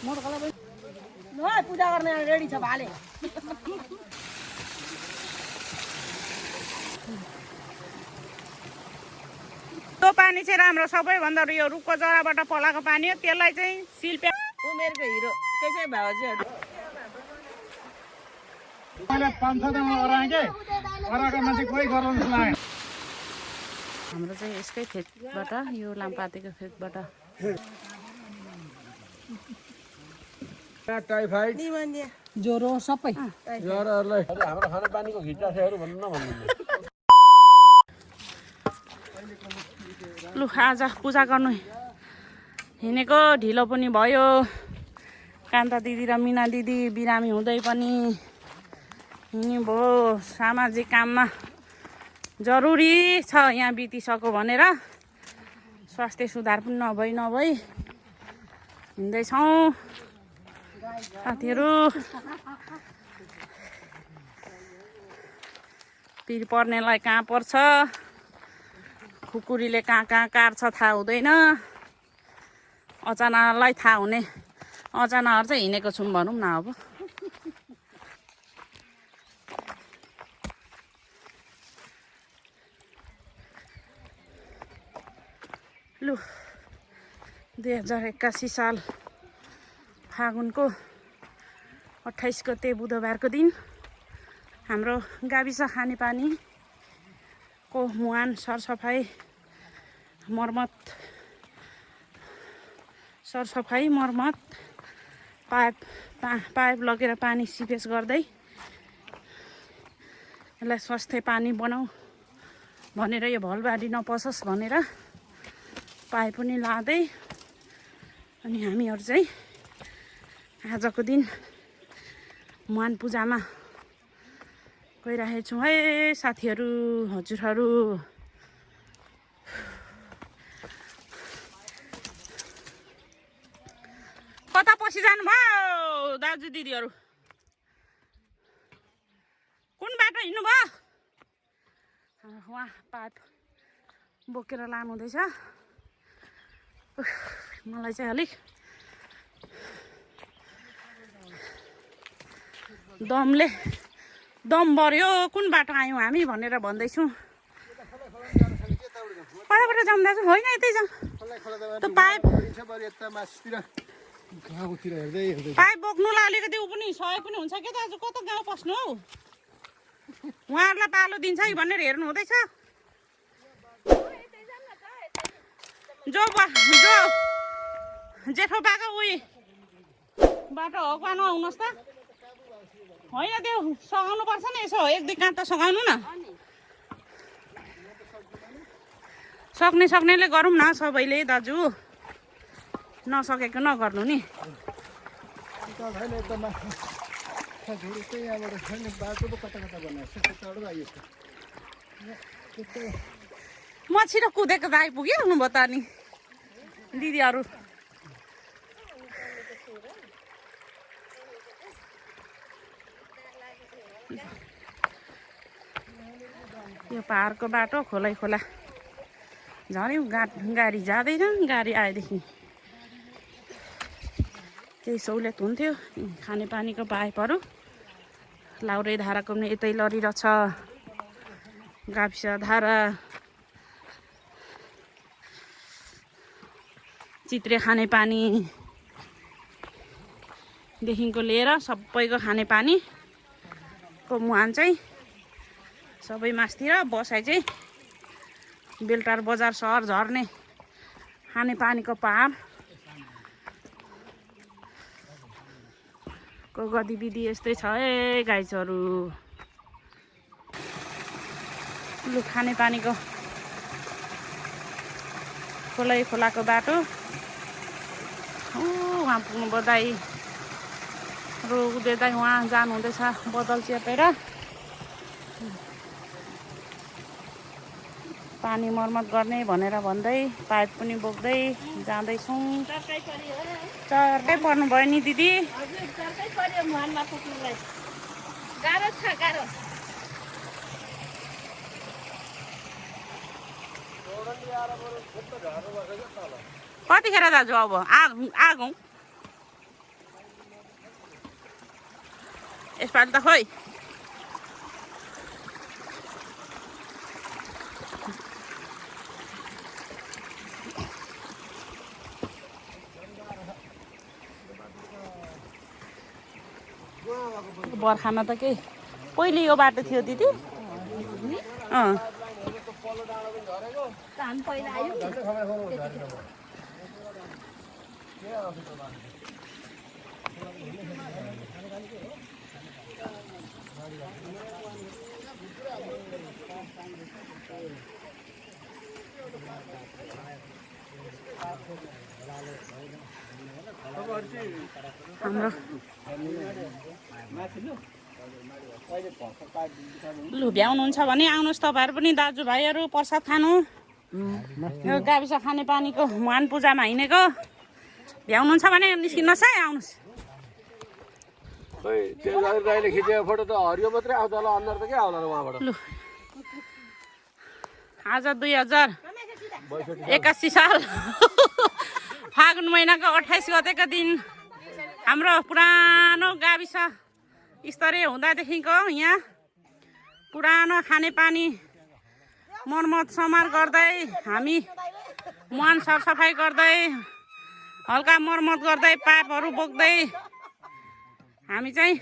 पूजा गर्ने रेडी छ भाले त्यो पानी चाहिँ राम्रो सबैभन्दा यो रुखको जराबाट पलाएको पानी हो त्यसलाई चाहिँ शिल्पा उमेरको हिरो त्यसै भयो चाहिँ हाम्रो चाहिँ यसकै फेदबाट यो लामपातेको फेदबाट टाइफाइड ज्वरो सबै ज्वरोहरूलाई हाम्रो खानेपानीको घिच्चासेहरू भन्नु नभन्नु लु आज पूजा गर्नु हिँडेको ढिलो पनि भयो कान्ता दिदी र मिना दिदी बिरामी हुँदै पनि हिँड्नुभयो सामाजिक काममा जरुरी छ यहाँ बितिसक्यो भनेर स्वास्थ्य सुधार पनि नभई हिँड्दैछौँ साथीहरू पिर पर्नेलाई कहाँ पर्छ खुकुरीले कहाँ काट्छ थाहा हुँदैन अचानकलाई थाहा हुने अचानक चाहिँ हिँडेको छौँ भनौँ न अब लु 2081 साल फागुनको 28 गते बुधबारको दिन हाम्रो गाविस खानेपानीको मुहान सरसफाइ मर्मत पाइप लगेर पानी सिपेज गर्दै यसलाई स्वास्थ्य पानी बनाऊ भनेर यो भलबाडी नपसोस् भनेर पाइप पनि लाँदै अनि हामीहरू चाहिँ आजको दिन मुहान पूजामा गइरहेको छौँ है साथीहरू हजुरहरू कता पछि जानुभयो दाजु दिदीहरू कुन बाटो हिँड्नु भयो उहाँ पाइप बोकेर लानुहुँदैछ मलाई चाहिँ अलिक दम बर्यो कुन बाटो आयौँ हामी भनेर भन्दैछौँ कताबाट जाउँ दाजु होइन यतै जाउँ त्यो पाइप बोक्नुलाई अलिकति ऊ पनि सहयोग पनि हुन्छ क्या दाजु कता गाउँ पस्नु हौ उहाँहरूलाई पालो दिन्छ कि भनेर हेर्नु हुँदैछ जो जेठो बाको उही बाटो हो पानु आउनुहोस् त होइन त्यो सघाउनु पर्छ नि यसो एक दुई काँट त सघाउनु न सक्नेले गरौँ न सबैले दाजु नसकेको नगर्नु नि म छिटो कुदेको त आइपुग्यो हुनुभयो त अनि दिदीहरू यो पहाडको बाटो खोलै खोला झऱ्यौँ गाडी जाँदैन गाडी आएदेखि केही सहुलियत हुन्थ्यो खानेपानीको पाइपहरू लाउरे धाराको पनि यतै लडिरहेछ गाविस धारा चित्रे खानेपानीदेखिको लिएर सबैको खानेपानीको मुहान चाहिँ सबै मासतिर बसाइ चाहिँ बेलटार बजार सहर झर्ने खानेपानीको पहाड को गतिविधि यस्तै छ है गाइजहरू लु खानेपानीको खोलाको बाटो उहाँ पुग्नुभयो दाइ उदय दाइ उहाँ जानुहुँदैछ बदल चेपेर पानी मर्मत गर्ने भनेर भन्दै पाइप पनि बोक्दै जाँदैछौँ चर्कै पर्नु भयो नि दिदी कतिखेर दाजु अब आगौँ यसपालि त खोइ बर्खामा त केही पहिले यो बाटो थियो दिदी हाम्रो लु भ्याउनुहुन्छ भने आउनुहोस् तपाईँहरू पनि दाजुभाइहरू प्रसाद खानु यो गाविस खाने पानीको मुहान पूजामा हिँडेको भ्याउनुहुन्छ भने निस्किनुहोस् है आउनुहोस् खै त्यो जागिर दाइले खिचेको फोटो त हरियो मात्रै आउँछ होला अनुहार त के आउला र उहाँबाट लु आज 2081 साल फागुन महिनाको 28 गतेको दिन हाम्रो पुरानो गाविस स्तरीय हुँदादेखिको यहाँ पुरानो खानेपानी मर्मत समार गर्दै हामी मुहान सरसफाइ गर्दै हल्का मर्मत गर्दै पाइपहरू बोक्दै हामी चाहिँ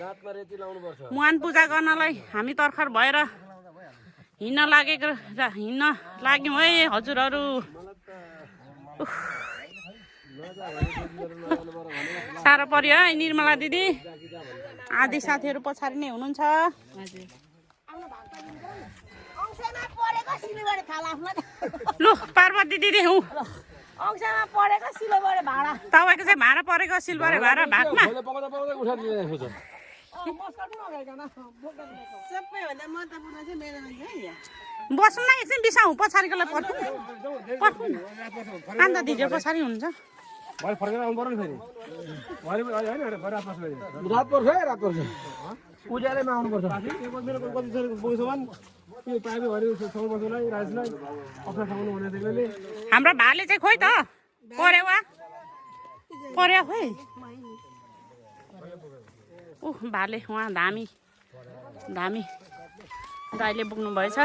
मुहान पूजा गर्नलाई हामी तर्खर भएर हिँड्न लाग्यौँ है हजुरहरू साह्रो पर्यो है निर्मला दिदी आदि साथीहरू पछाडि नै हुनुहुन्छ लु पार्वती दिदी हुँ तपाईँको चाहिँ भाडा परेको सिलगढी भाडा भागमा बस्नु न एकछिन बिसाउँ पछाडिकोलाई पर्छ कान्त दिदी पछाडि हुनुहुन्छ फर्केर आउनु पर्यो नि फेरि रात पर्छ है रात पर्छ उज्यालोमा आउनुपर्छ हाम्रो भाले चाहिँ खोइ त पर्यो खोइ भाले उहाँ धामी दाइले बोक्नु भएछ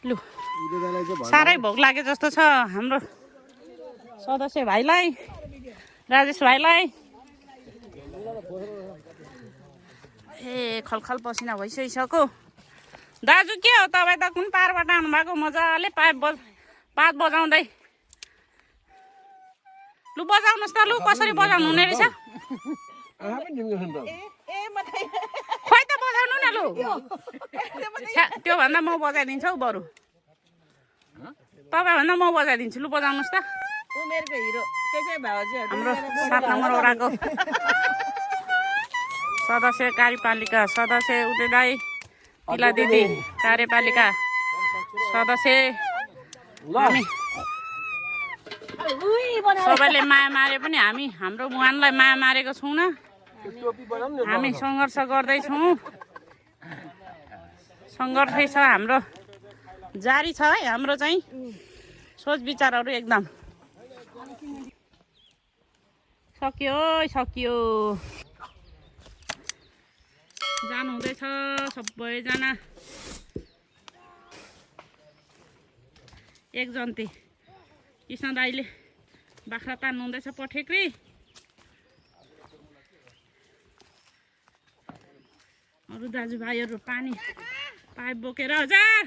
लु साह्रै भोक लागे जस्तो छ हाम्रो सदस्य भाइलाई राजेश भाइलाई खलखल पसिना भइसकिसक्यो दाजु के हो तपाईँ त कुन पारबाट आउनुभएको मजाले पात बजाउँदै लु बजाउनुहोस् त लु कसरी बजाउनु हुने रहेछ खोइ त बजाउनु न लु त्योभन्दा म बजाइदिन्छु हौ बरु तपाईँभन्दा म बजाइदिन्छु लु बजाउनुहोस् त उमेरको हिरो त्यसै भाउजूहरू हाम्रो 7 नम्बर वडाको सदस्य कार्यपालिका सदस्य उदय दाई तिला दिदी कार्यपालिका सदस्य हामी सबैले माया मारे पनि हामी हाम्रो मुहानलाई माया मारेको छौँ हामी सङ्घर्ष गर्दैछौँ सङ्घर्ष छ हाम्रो जारी छ है हाम्रो चाहिँ सोच विचारहरू एकदम सकियो जानु हुँदैछ सबैजना एक जन्ती कृष्ण दाइले बाख्रा तान्नु हुँदैछ पठेक्री अरू दाजुभाइहरू पानी पाइप बोकेर हजार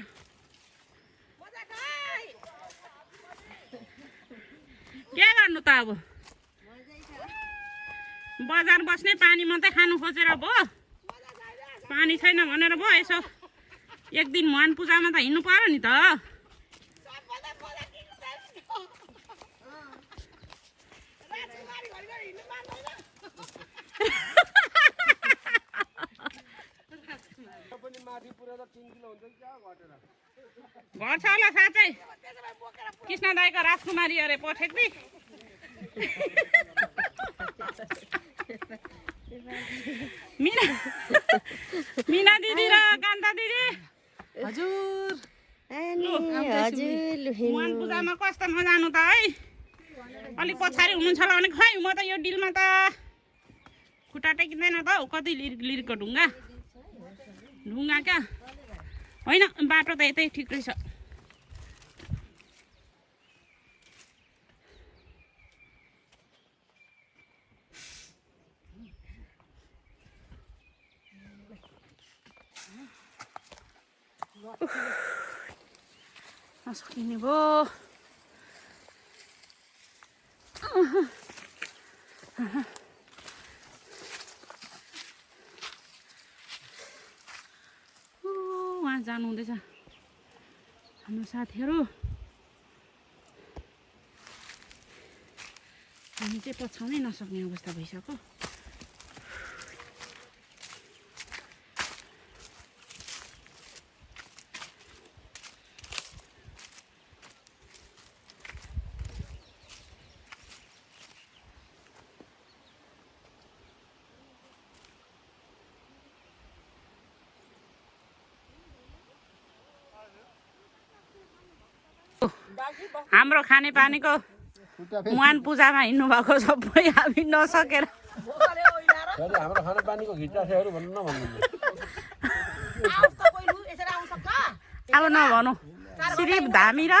के गर्नु त अब बजार बस्ने पानी मात्रै खानु खोजेर भयो पानी छैन भनेर भयो यसो एक दिन मुहान पूजामा त हिँड्नु पर्यो नि त घर छ होला साँच्चै कृष्ण दाइको राजकुमारी अरे पठेक्री मिना दिदी र कान्ता दिदी हजुर मुहान पूजामा कस्तोमा जानु त है अलिक पछाडि हुनुहुन्छ होला भने खै म त यो डिलमा त खुट्टा टेकिँदैन त कति लिरिकको ढुङ्गा क्या होइन बाटो त यतै ठिक रहेछ नसकिने भयो उहाँ जानु हुँदैछ हाम्रो साथीहरू हामी चाहिँ पछाउनै नसक्ने अवस्था भइसक्यो हाम्रो खानेपानीको मुहान पूजामा हिँड्नु भएको सबै हामी नसकेर हाम्रो खानेपानीको घिच्चासेहरू भन्नु न भन्नु अब नभनौँ सिर्फ धामी र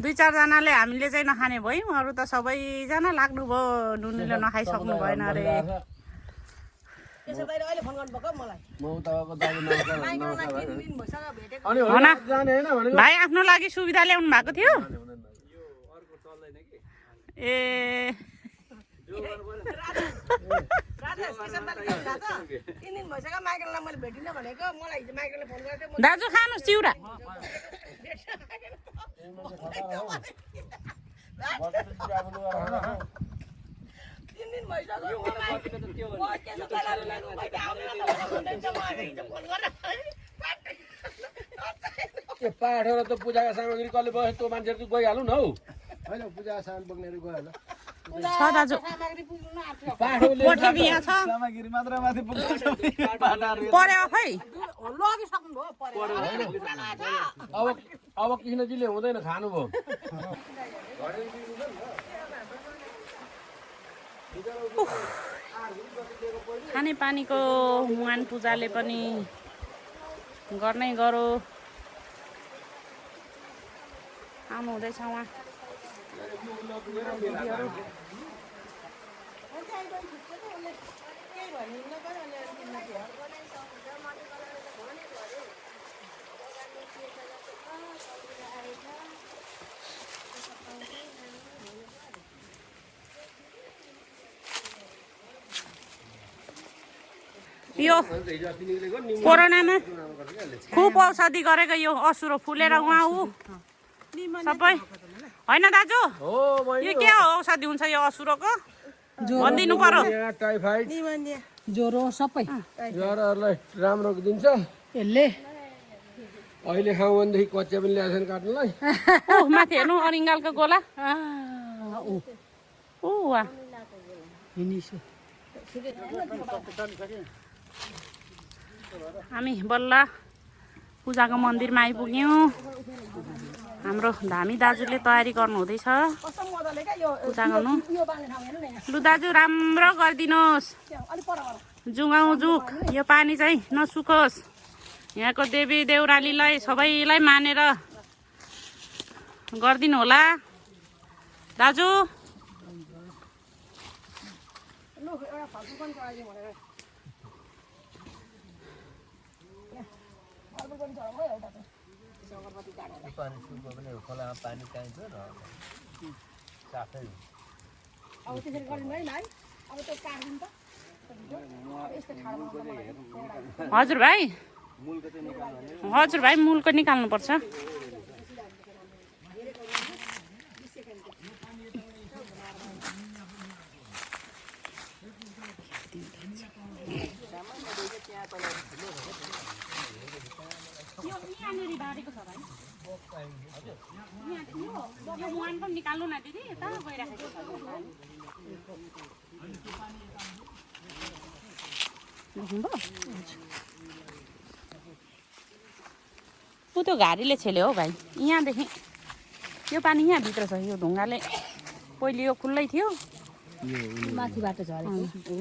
2-4 जनाले हामीले चाहिँ नखाने भयौँ अरू त सबैजना लाग्नुभयो नुनिलो नखाइसक्नु भएन अरे भाइ आफ्नो लागि सुविधा ल्याउनु भएको थियो ए दाजु खानुहोस् चिउरा पाठहरू त पूजाका सामग्री कसले बस्यो त्यो मान्छेहरू चाहिँ गइहाल्नु न हौ होइन पूजाका सामान बोक्नेहरू गइहाल्नु छ दाजु पोटली यहाँ छ सामग्री मात्र माथि पर्यो खै अब कृष्णजीले हुँदैन खानुभयो खानेपानीको मुहान पूजाले पनि गर्नै गरो आउनु हुँदैछ उहाँ यो कोरोनामा खुब औषधि गरेको यो असुरो फुलेर उहाँ ऊ सबै होइन दाजु यो के औषधि हुन्छ यो असुरोको भनिदिनु पर्यो टाइफाइड ज्वरो सबै ज्वरोहरूलाई राम्रो दिन्छ यसले अहिले खाउँ भनेदेखि कच्चा पनि ल्याएको छैन काट्नुलाई माथि हेर्नु अरिङ्गालको गोला ऊ वा हामी बल्ल पूजाको मन्दिरमा आइपुग्यौँ हाम्रो धामी दाजुले तयारी गर्नु हुँदैछ पूजा गर्नु लु दाजु राम्रो गरिदिनुहोस् जुगाउँ जुग यो पानी चाहिँ नसुकोस् यहाँको देवी देउरालीलाई सबैलाई मानेर गरिदिनु होला दाजु हजुर भाइ मूलको निकाल्नुपर्छ निकाल्नु न दिदी यता गइराखेको ऊ त्यो घारीले छेल्यो हौ भाइ यहाँदेखि यो पानी यहाँभित्र छ यो ढुङ्गाले पहिले यो खुल्लै थियो माथिबाट झरेको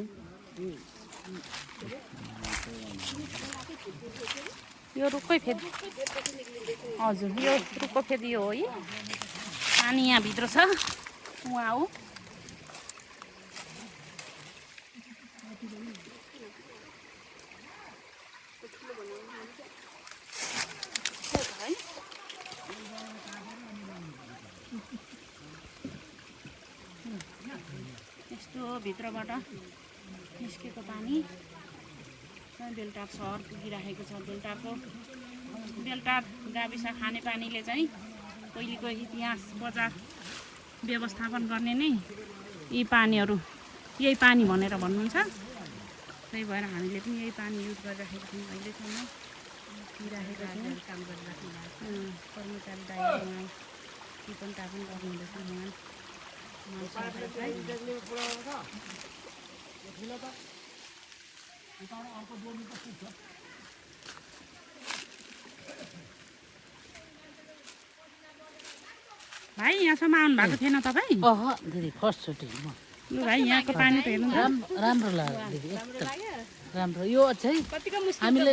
यो रुखकै फेद हजुर यो रुखको फेद यो हो है पानी यहाँभित्र छ उहाँ हो यस्तो भित्रबाट निस्केको पानी बेलटार सहर पुगिराखेको छ बेलटार गाविस खानेपानीले चाहिँ पहिलेको इतिहास बजार व्यवस्थापन गर्ने नै यी पानीहरू यही पानी भनेर भन्नुहुन्छ त्यही भएर हामीले पनि यही पानी युज गरिराखेको छौँ अहिलेसम्म पिइराखेको छौँ काम गरिराख्नु भएको कर्मचारी दाइहरू टिपन टापन गर्नुहुँदैछ भाइ यहाँसम्म आउनु भएको थिएन तपाईँ दिदी फर्स्टचोटि लु भाइ यहाँको पानी त हेर्नु राम्रो लाग्यो दिदी एकदम राम्रो यो चाहिँ हामीले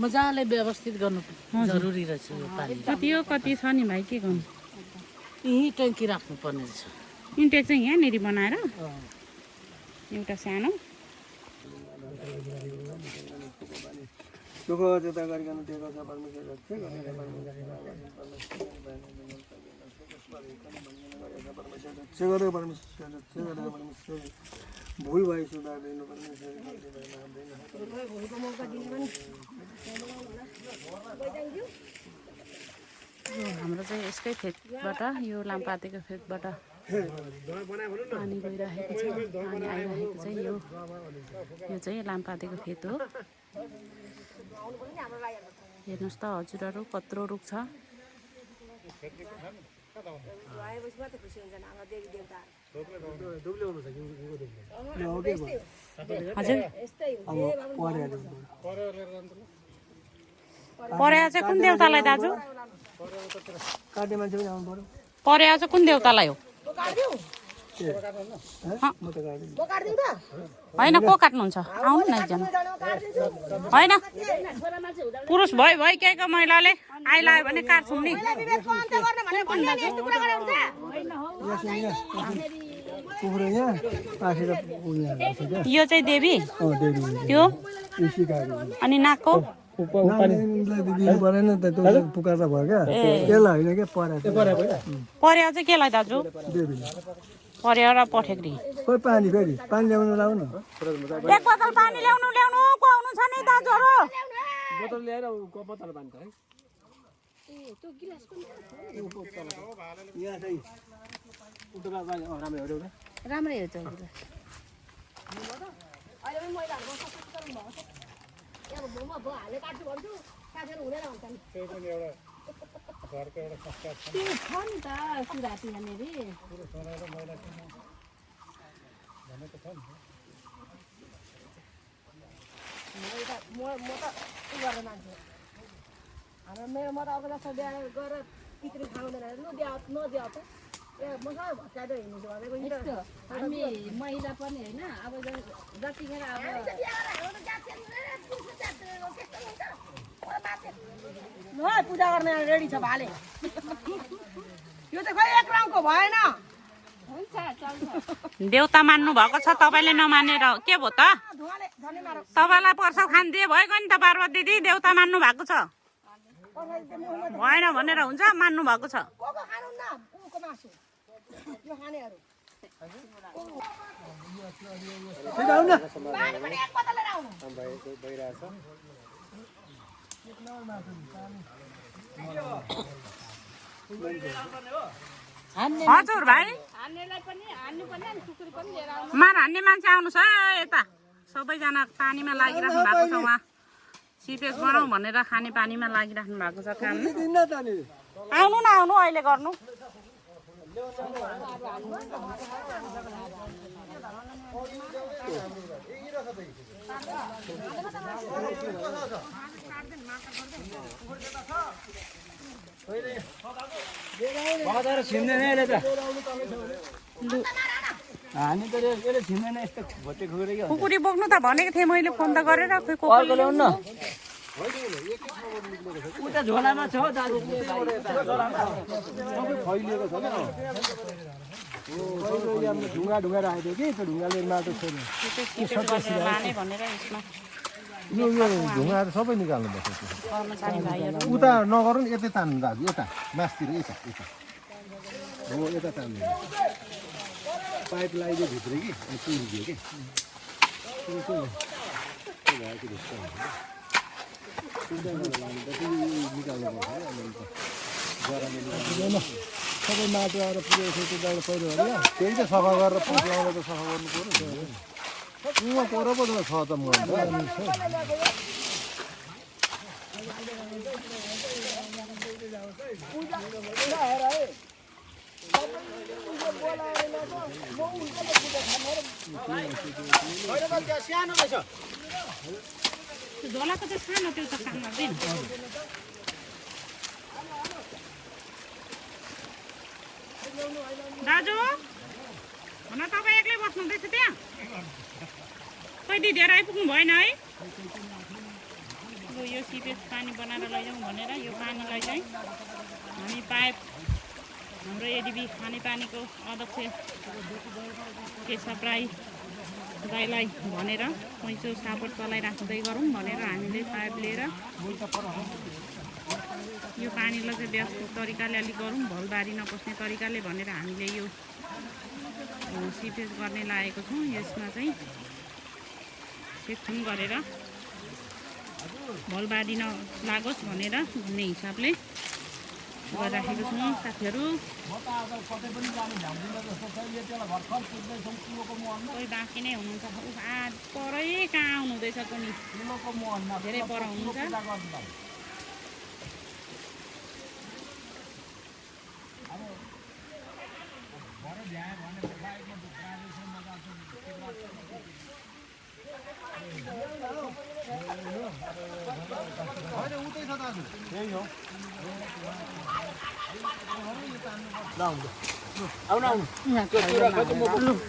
मजाले व्यवस्थित गर्नु जरुरी रहेछ यो पानी कति छ नि भाइ के गर्नु यहीँ ट्याङ्की राख्नुपर्ने रहेछ इन्टेक चाहिँ यहाँनिर बनाएर एउटा सानो भूल भाइ सुधार दिनु हाम्रो चाहिँ यसकै फेदबाट यो लामपातेको फेदबाट पानी गइरहेको छ पानी आइरहेको चाहिँ यो चाहिँ लामपातेको फेद हो हेर्नुहोस् त हजुरहरू कत्रो रुख छ हजुर परेवा चाहिँ कुन देवतालाई दाजु परेवा चाहिँ कुन देवतालाई हो होइन को काट्नुहुन्छ आउनु न एकजना होइन पुरुष भयो के को महिलाले आइलायो भने काट्छौँ नि यो चाहिँ देवी त्यो अनि नाकको पुकार्दा भयो क्या त्यसलाई होइन क्या परेवा चाहिँ केलाई दाजु परेवा र पठेक्री खोइ पानी फेरि पानी ल्याउनु लाउ न एक बोतल पानी ल्याउनु को आउनु छ नि दाजुहरू बोतल ल्याएर बोतल पानी त है राम्रै हो हामी महिला पनि होइन अब जतिखेर अब पूजा गर्ने रेडी छ भाले यो त खै एक रङको भएन देउता मान्नु भएको छ तपाईँले नमानेर के भयो त तपाईँलाई प्रसाद खान दिए भएको नि त पार्वती दिदी देउता मान्नु भएको छ भएन भनेर हुन्छ मान्नु भएको छ हजुर भाइ मार हान्ने मान्छे आउनुहोस् है यता सबैजना पानीमा लागिराख्नु भएको छ उहाँ सिपेज बनाऊ भनेर खाने पानीमा लागिराख्नु भएको छ काम आउनु न आउनु अहिले गर्नु हानि त यसले छिमेन यस्तो भोटे खुकुरी के कुकुरी बोक्नु त भनेको थिएँ मैले फोन त गरेर खोइ अर्को कुकुरी ल्याउनु न उता झोलामा छ दाजु सबै फैलिएको छ नि ढुङ्गा ढुङ्गा राखेको थियो कि त्यो ढुङ्गाले माटो छोड्यो लाने भनेर यसमा यो ढुङ्गाहरू सबै निकाल्नुपर्छ कर्मचारी भाइहरू उता नगरौँ नि यतै तान्नु दाजु यता मासतिर यता यता हो यता तान्नु पाइप लगाइदियो भित्र कि अनि पुरिदियो कि सबै माटो आएर पुगेको थियो त्यो पहिरो होला त्यही त सफा गरेर पछि आउँदा त सफा गर्नु पऱ्यो उहाँ पर पो छ त म झोलाको चाहिँ सानो त्यो त काम गर्दैन दाजु हुन तपाईँ एक्लै बस्नुहुँदैछ त्यहाँ खै दिदीहरू आइपुग्नु भएन है लु यो सिपेज पानी बनाएर लैजाउँ भनेर यो पानीलाई चाहिँ हामी पाइप हाम्रो एडिबी खानेपानीको अध्यक्ष केशव राई दाइलाई भनेर पैँचो सापट चलाइराख्दै गरौँ भनेर हामीले पाइप लिएर यो पानीलाई चाहिँ व्यस्त तरिकाले अलिक गरौँ भलबारी नपस्ने तरिकाले भनेर हामीले यो सिपेज गर्ने लागेको छौँ यसमा चाहिँ सेक्सन गरेर भलबारी नलागोस् भनेर भन्ने हिसाबले गरिराखेको छौँ साथीहरू कोही बाँकी नै हुनुहुन्छ परै कहाँ आउनुहुँदैछ पनि धेरै पर हुनुहुन्छ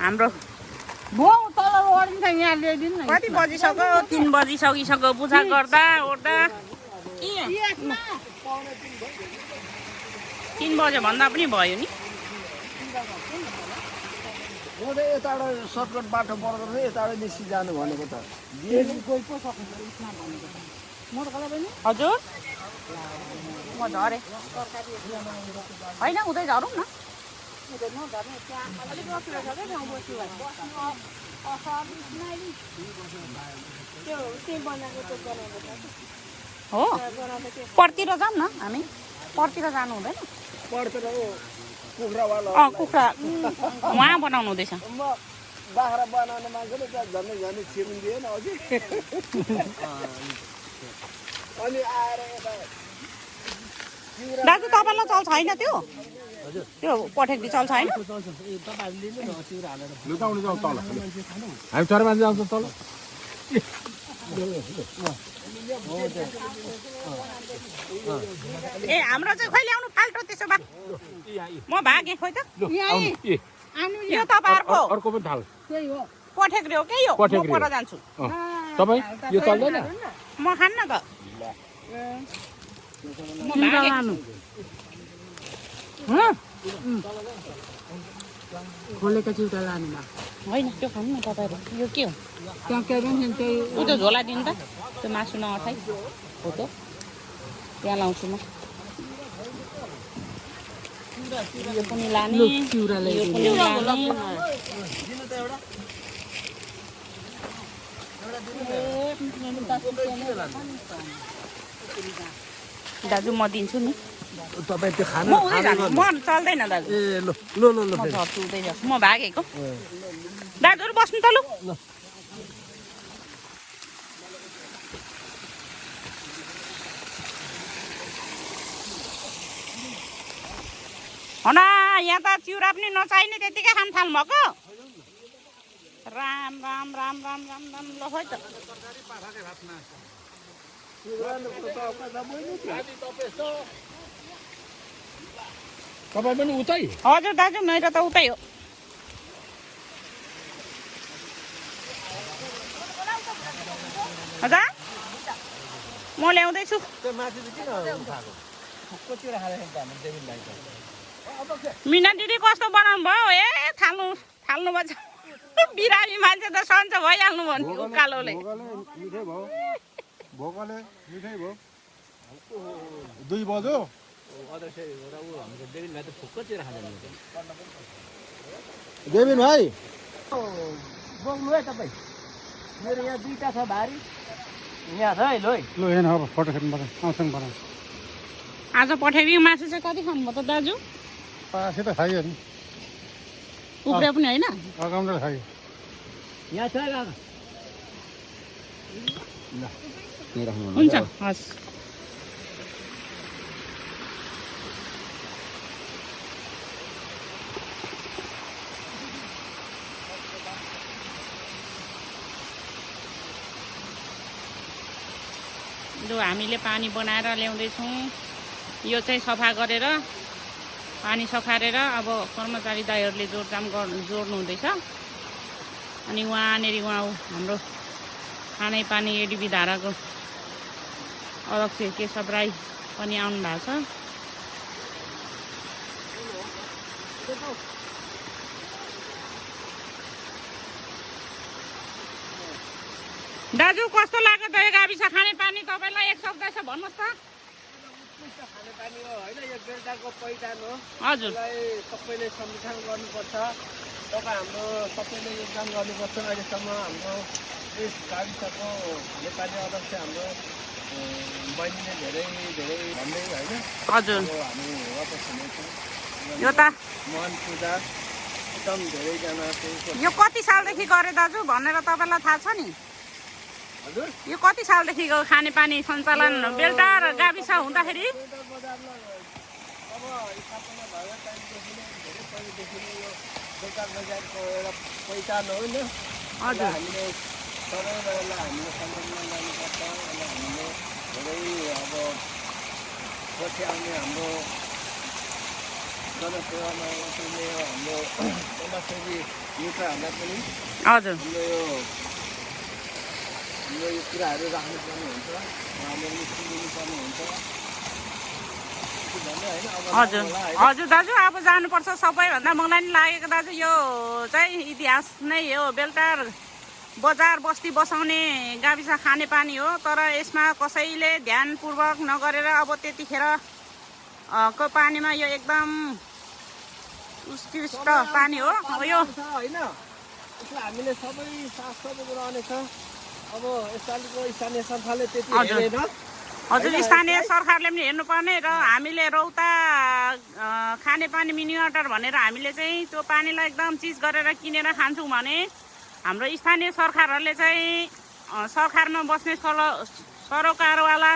हाम्रो कति बजिसक्यो 3 बजिसकिसक्यो पूजा गर्दा ओर्दा 3 बज्यो भन्दा पनि भयो नि यताबाट सर्टकट बाटो पर्छ यताबाट निस्कि जानु भनेको त हजुर म झरेँ होइन उतै झरौँ न हो परतिर जाऊँ न हामी परतिर जानु हुँदैन कुखुरा उहाँ बनाउनु हुँदैछ बाख्रा बनाउने मान्छेले त झन्डै झन्डै छिर्नु दिएन अघि अनि आएर यता दाजु तपाईँलाई चल्छ होइन त्यो त्यो पठेक्दी चल्छ होइन हामी चार मान्छे जान्छ तल ए हाम्रो चाहिँ खोइ ल्याउनु फाल्टो त्यसो भए म भागेँ खोइ त यो तपाईँहरूको अर्को पनि थाल पठेक्री हो के यो म पर जान्छु तपाईँ यो चल्दैन म खान्न त म भागेँ खोलेको चिउटा लानुमा होइन त्यो खानु न तपाईँहरू यो के हो त्यहाँ के भन्छ त्यही उ त्यो झोला दिनु त त्यो मासु नअठाइ फोटो त्यहाँ लाउँछु म यो पनि लाने चिउरा यो पनि लाने दाजु म दिन्छु नि तपाईँ त्यो खानु म उतै जानु म चल्दैन दाजु ए ल ल ल ल म झर्छु उतै झर्छु म भागेको दाजुहरू बस्नु त लु हो न यहाँ त चिउरा पनि नचाहिने त्यतिकै खान थाल्नुभएको राम राम राम राम राम राम ल खोइ त तपाईँ पनि उतै हजुर दाजु मेरो त उतै हो हजुर म ल्याउँदैछु त्यो माथि चाहिँ किन उठाएको कतिवटा खाँदैछ त हाम्रो देवीलाई त मिना दिदी कस्तो बनाउनु भयो ए थाल्नु भएछ बिरामी मान्छे त सन्चो भइहाल्नु भयो नि उकालोले मिठै भयो भोकले मिठै भयो 2 बज्यो देवीन भाइ बोक्नु है तपाईँ मेरो यहाँ 2टा छ भारी यहाँ छ है ल हेर्न अब फोटो खिच्नुपर्छ आउँछन् बनाउँ आज पठाइदियो मासु चाहिँ कति खानुभयो त दाजु पासै त खाइयो नि उब्रियो पनि होइन अगाउँदै खाइयो यहाँ छ हुन्छ हस् जो हामीले पानी बनाएर ल्याउँदैछौँ यो चाहिँ सफा गरेर पानी सफारेर अब कर्मचारी दाइहरूले जोड्नु हुँदैछ अनि उहाँनेरि हाम्रो खानेपानी एडिबी धाराको अध्यक्ष केशव राई पनि आउनु भएको छ दाजु कस्तो लाग्यो त यो गाविस खानेपानी तपाईँलाई एक शब्द छ भन्नुहोस् त खानेपानी हो होइन यो बेलटाको पहिचान हो हजुर सबैले संरक्षण गर्नुपर्छ तपाईँ हाम्रो सबैले योगदान गर्नुपर्छ अहिलेसम्म हाम्रो यस गाविसको नेपाली अध्यक्ष हाम्रो बहिनीले धेरै भन्दै होइन हजुर हामी वापस हुनेछौँ यो त महान पूजा एकदम धेरैजना यो कति सालदेखि गरे दाजु भनेर तपाईँलाई थाहा छ नि हजुर यो कति सालदेखिको खानेपानी सञ्चालन बेलटा र गाविस हुँदाखेरि अब स्थापना भएको टाइमदेखि नै धेरै पहिलेदेखि नै यो बेलटार बजारको एउटा पहिचान हो नि हजुर हामीले सबैलाई हामीले संरक्षण गर्नुपर्छ अनि हामीले धेरै अब पछि आउने हाम्रो जनसेवामा उत्रिने हाम्रो समाजसेवी मित्रहरूलाई पनि हजुर हाम्रो यो कुराहरू राख्नुपर्ने हुन्छ उहाँले निस्किनुपर्ने हुन्छ हजुर हजुर दाजु अब जानुपर्छ सबैभन्दा मलाई नि लागेको दाजु यो चाहिँ इतिहास नै हो बेलटार बजार बस्ती बसाउने गाविस खानेपानी हो तर यसमा कसैले ध्यानपूर्वक नगरेर अब त्यतिखेर को पानीमा यो एकदम उत्कृष्ट पानी हो अब यो होइन यसलाई हामीले सबै साफ सबै गराउने छ अब यसपालिको स्थानीय सरकारले त्यति हेरेन हजुर स्थानीय सरकारले पनि हेर्नुपर्ने र हामीले रौता खानेपानी मिनी वाटर भनेर हामीले चाहिँ त्यो पानीलाई एकदम चिज गरेर किनेर खान्छौँ भने हाम्रो स्थानीय सरकारहरूले चाहिँ सरकारमा बस्ने सरोकारवाला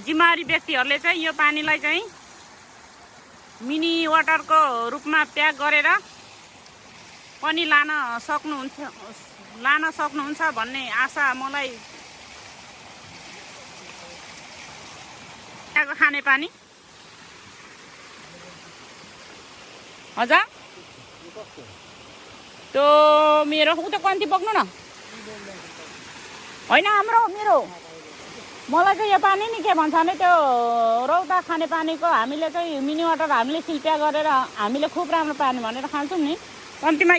जिम्मेवारी व्यक्तिहरूले चाहिँ यो पानीलाई चाहिँ मिनी वाटरको रूपमा प्याक गरेर पनि लान सक्नुहुन्छ भन्ने आशा मलाई त्यहाँको खानेपानी हजुर त्यो मेरो उता कन्ती बोक्नु न होइन मेरो मलाई चाहिँ यो पानी नि के भन्छ भने त्यो रौता खानेपानीको हामीले चाहिँ मिनी वाटर हामीले सिल्प्या गरेर हामीले खुब राम्रो पानी भनेर खान्छौँ नि कम्तीमा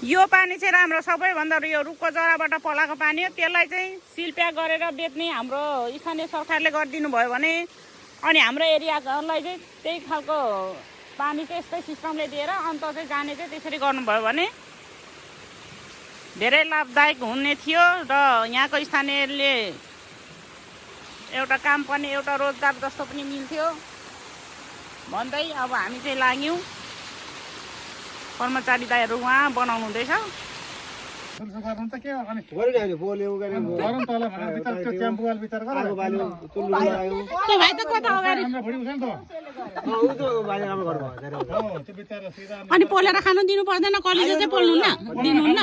यो पानी चाहिँ राम्रो सबैभन्दा यो रुखको जराबाट पलाएको पानी हो त्यसलाई चाहिँ सिल्प्या गरेर बेच्ने हाम्रो स्थानीय सरकारले गरिदिनु भयो भने अनि हाम्रो एरियाहरूलाई चाहिँ त्यही खालको पानी चाहिँ यस्तै सिस्टमले दिएर अन्त चाहिँ जाने चाहिँ त्यसरी गर्नुभयो भने धेरै लाभदायक हुने थियो र यहाँको स्थानीयले एउटा काम पनि एउटा रोजगार जस्तो पनि मिल्थ्यो भन्दै अब हामी चाहिँ लाग्यौँ कर्मचारी दाइहरू उहाँ बनाउनु हुँदैछ त्यो भाइ त कता अगाडि अनि पोलेर खानु दिनु पर्दैन कलेजो चाहिँ पोल्नुहुन्न दिनुहुन्न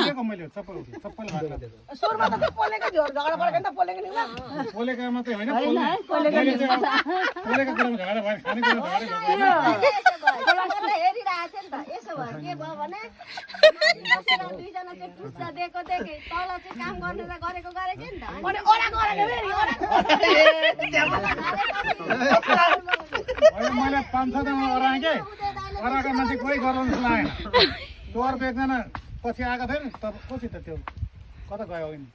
भयो के भयो भने बसेर दुईजना चाहिँ पुस्छ दिएको देखे तल चाहिँ काम गर्ने त गरेको गरेकै नि त अनि मैले 5-6 जना अराएँ के अराएको मान्छे कोही गराउनु लागेन त्यो अर्को एकजना पछि आएको थियो नि त कसै त त्यो कता गयो यिनी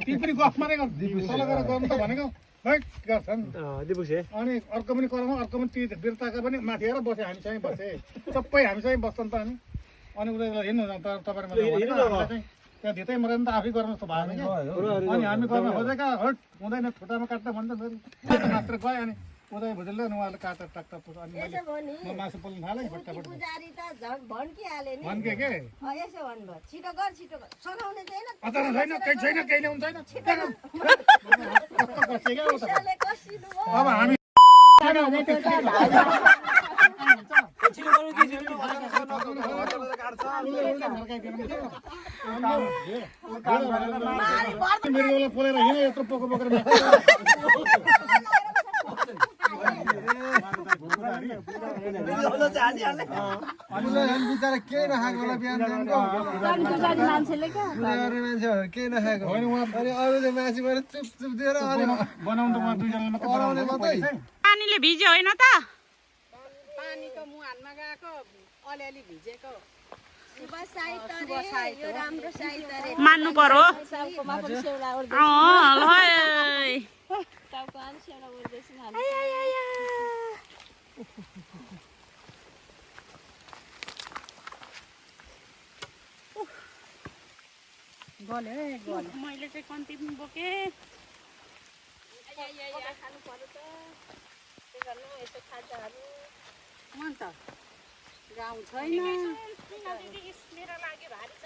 ती पनि गफ मात्रै तल गएर गर्नु त भनेको बैठ गर्छन् अनि अर्को पनि कराउँ अर्को पनि ती बिर्ताका पनि माथि आएर बसे हामीसँगै बसे सबै हामीसँगै बस्छन् त अनि उनीहरूलाई हेर्नु तपाईँहरू त्यहाँ धितै मरेर त आफै गर्नु जस्तो भएन कि अनि हामी गर्न खोजेका हट हुँदैन खुट्टामा काट्न भन्छ फेरि मात्र गयो अनि उदय भुजेलले अनि उहाँले काटेर टाक्टा पुग्छ अनि म मासु पोल्नु थालेँ फटाफट पुजारी त झन् भड्किहाले नि भन्के के यसो भन्नुभयो छिटो गर सघाउने छैन अचार छैन केही छैन केही ल्याउनु छैन कसिनु भयो अब हामी मेरो पोलेर हिँड्यो यत्रो पोको बोकेर बिचरा केही नखाएको होला बिहान मान्छे केही नखाएको अनि अरू चाहिँ मासु गरेर चुप दिएर बनाउनु त दुईजनाले मात्रै पानीले भिज्यो होइन त पानीको मुहानमा गएको अलिअलि भिजेको यो राम्रो साइत रे मान्नु पर्यो साउकोमा पनि सेउला उड्दै टाउको अनि सेउला उड्दैछ मैले चाहिँ कन्ती पनि बोकेँ खानु पर्यो त के गर्नु यसो खाजाहरू अन्त गाउँ छैन मेरो लागि भारी छ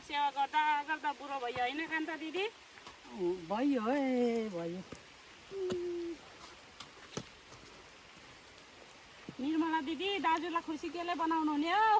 सेवा गर्दा गर्दा बुढो भयो होइन कान्ता दिदी भयो है भयो निर्मला दिदी दाजुलाई खुसी केले बनाउनु हुने हो